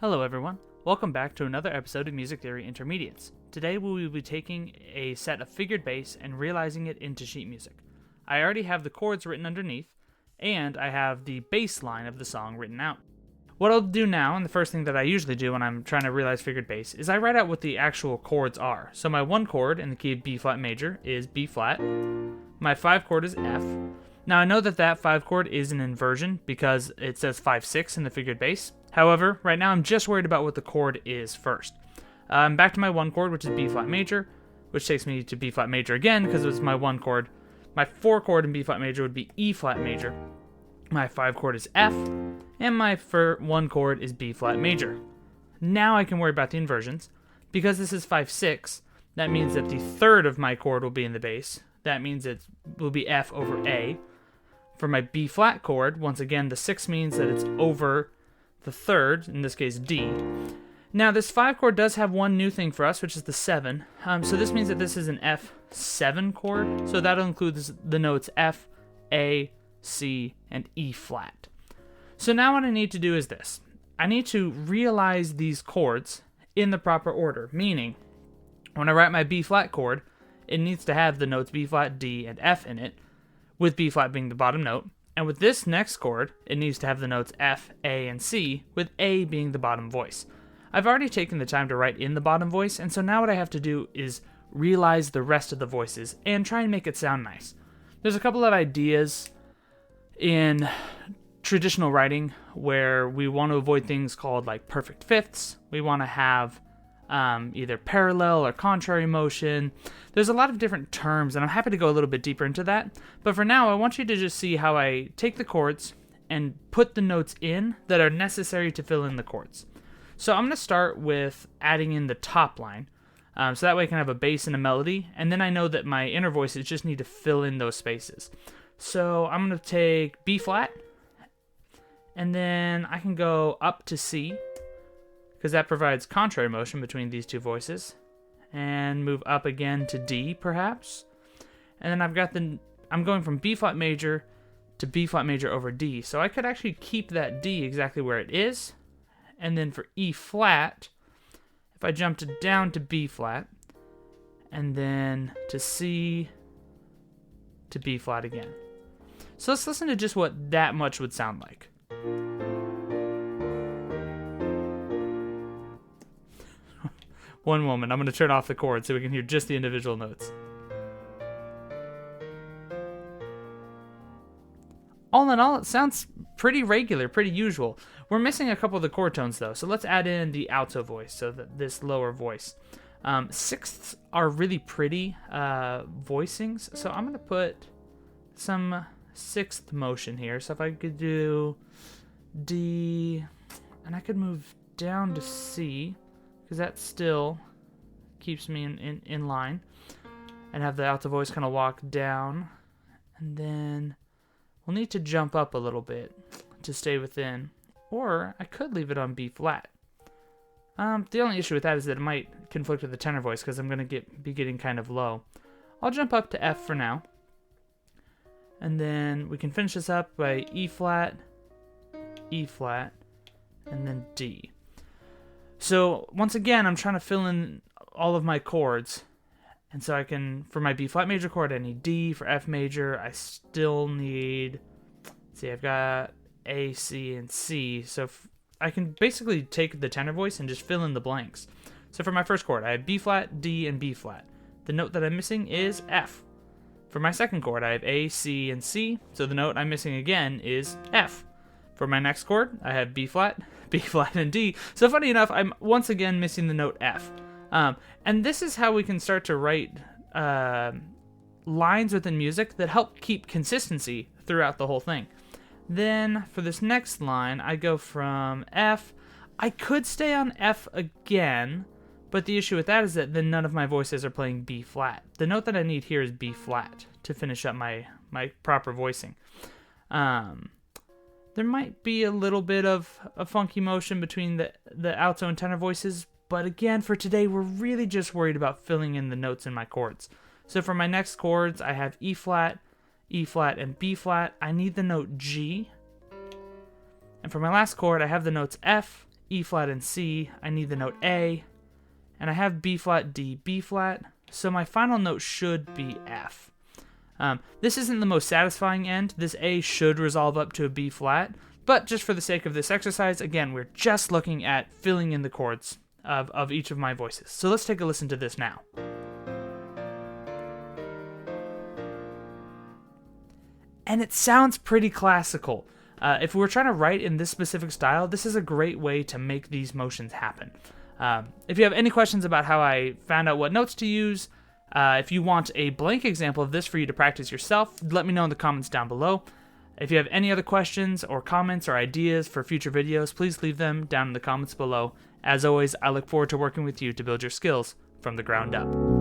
Hello everyone, welcome back to another episode of Music Theory Intermediates. Today we will be taking a set of figured bass and realizing it into sheet music. I already have the chords written underneath, and I have the bass line of the song written out. What I'll do now, and the first thing that I usually do when I'm trying to realize figured bass, is I write out what the actual chords are. So my 1 chord in the key of B flat major is B flat, my 5 chord is F. Now I know that 5 chord is an inversion because it says 5-6 in the figured bass. However, right now I'm just worried about what the chord is first. I'm back to my 1 chord, which is B flat major, which takes me to B flat major again because it's my 1 chord. My 4 chord in B flat major would be E flat major. My 5 chord is F, and my 1 chord is B flat major. Now I can worry about the inversions. Because this is 5-6, that means that the third of my chord will be in the bass. That means it will be F over A. For my B flat chord, once again, the 6 means that it's over the third, in this case D. Now this 5 chord does have one new thing for us, which is the 7. So this means that this is an F7 chord. So that'll include the notes F, A, C, and E flat. So now what I need to do is this. I need to realize these chords in the proper order, meaning when I write my B flat chord, it needs to have the notes B flat, D, and F in it, with B flat being the bottom note. And with this next chord, it needs to have the notes F, A, and C, with A being the bottom voice. I've already taken the time to write in the bottom voice, and so now what I have to do is realize the rest of the voices and try and make it sound nice. There's a couple of ideas in traditional writing where we want to avoid things called like perfect fifths. We want to have either parallel or contrary motion. There's a lot of different terms, and I'm happy to go a little bit deeper into that. But for now, I want you to just see how I take the chords and put the notes in that are necessary to fill in the chords. So I'm going to start with adding in the top line. So that way I can have a bass and a melody, and then I know that my inner voices just need to fill in those spaces. So I'm going to take B flat, and then I can go up to C, because that provides contrary motion between these two voices, and move up again to D, perhaps. And then I'm going from B flat major to B flat major over D, so I could actually keep that D exactly where it is, and then for E flat, if I jumped down to B flat, and then to C, to B flat again. So let's listen to just what that much would sound like. One moment, I'm going to turn off the chord so we can hear just the individual notes. All in all, it sounds pretty regular, pretty usual. We're missing a couple of the chord tones though, so let's add in the alto voice, so this lower voice. Sixths are really pretty voicings, so I'm going to put some sixth motion here. So if I could do D, and I could move down to C, because that still keeps me in line, and have the alto voice kind of walk down, and then we'll need to jump up a little bit to stay within, or I could leave it on B flat. The only issue with that is that it might conflict with the tenor voice because I'm going to be getting kind of low. I'll jump up to F for now, and then we can finish this up by E flat, and then D. So once again, I'm trying to fill in all of my chords, and so I can, for my B flat major chord, I need D. For F major, I still need, I've got A, C, and C, so I can basically take the tenor voice and just fill in the blanks. So for my first chord, I have B flat, D, and B flat. The note that I'm missing is F. For my second chord, I have A, C, and C, so the note I'm missing again is F. For my next chord, I have B flat, and D. So funny enough, I'm once again missing the note F. And this is how we can start to write lines within music that help keep consistency throughout the whole thing. Then for this next line, I go from F. I could stay on F again, but the issue with that is that then none of my voices are playing B flat. The note that I need here is B flat to finish up my proper voicing. There might be a little bit of a funky motion between the alto and tenor voices, but again, for today, we're really just worried about filling in the notes in my chords. So for my next chords, I have E flat, and B flat. I need the note G. And for my last chord, I have the notes F, E flat and C, I need the note A, and I have B flat, D, B flat, so my final note should be F. This isn't the most satisfying end. This A should resolve up to a B flat, but just for the sake of this exercise, again, we're just looking at filling in the chords of each of my voices. So let's take a listen to this now. And it sounds pretty classical. If we were trying to write in this specific style, this is a great way to make these motions happen. If you have any questions about how I found out what notes to use, if you want a blank example of this for you to practice yourself, let me know in the comments down below. If you have any other questions or comments or ideas for future videos, please leave them down in the comments below. As always, I look forward to working with you to build your skills from the ground up.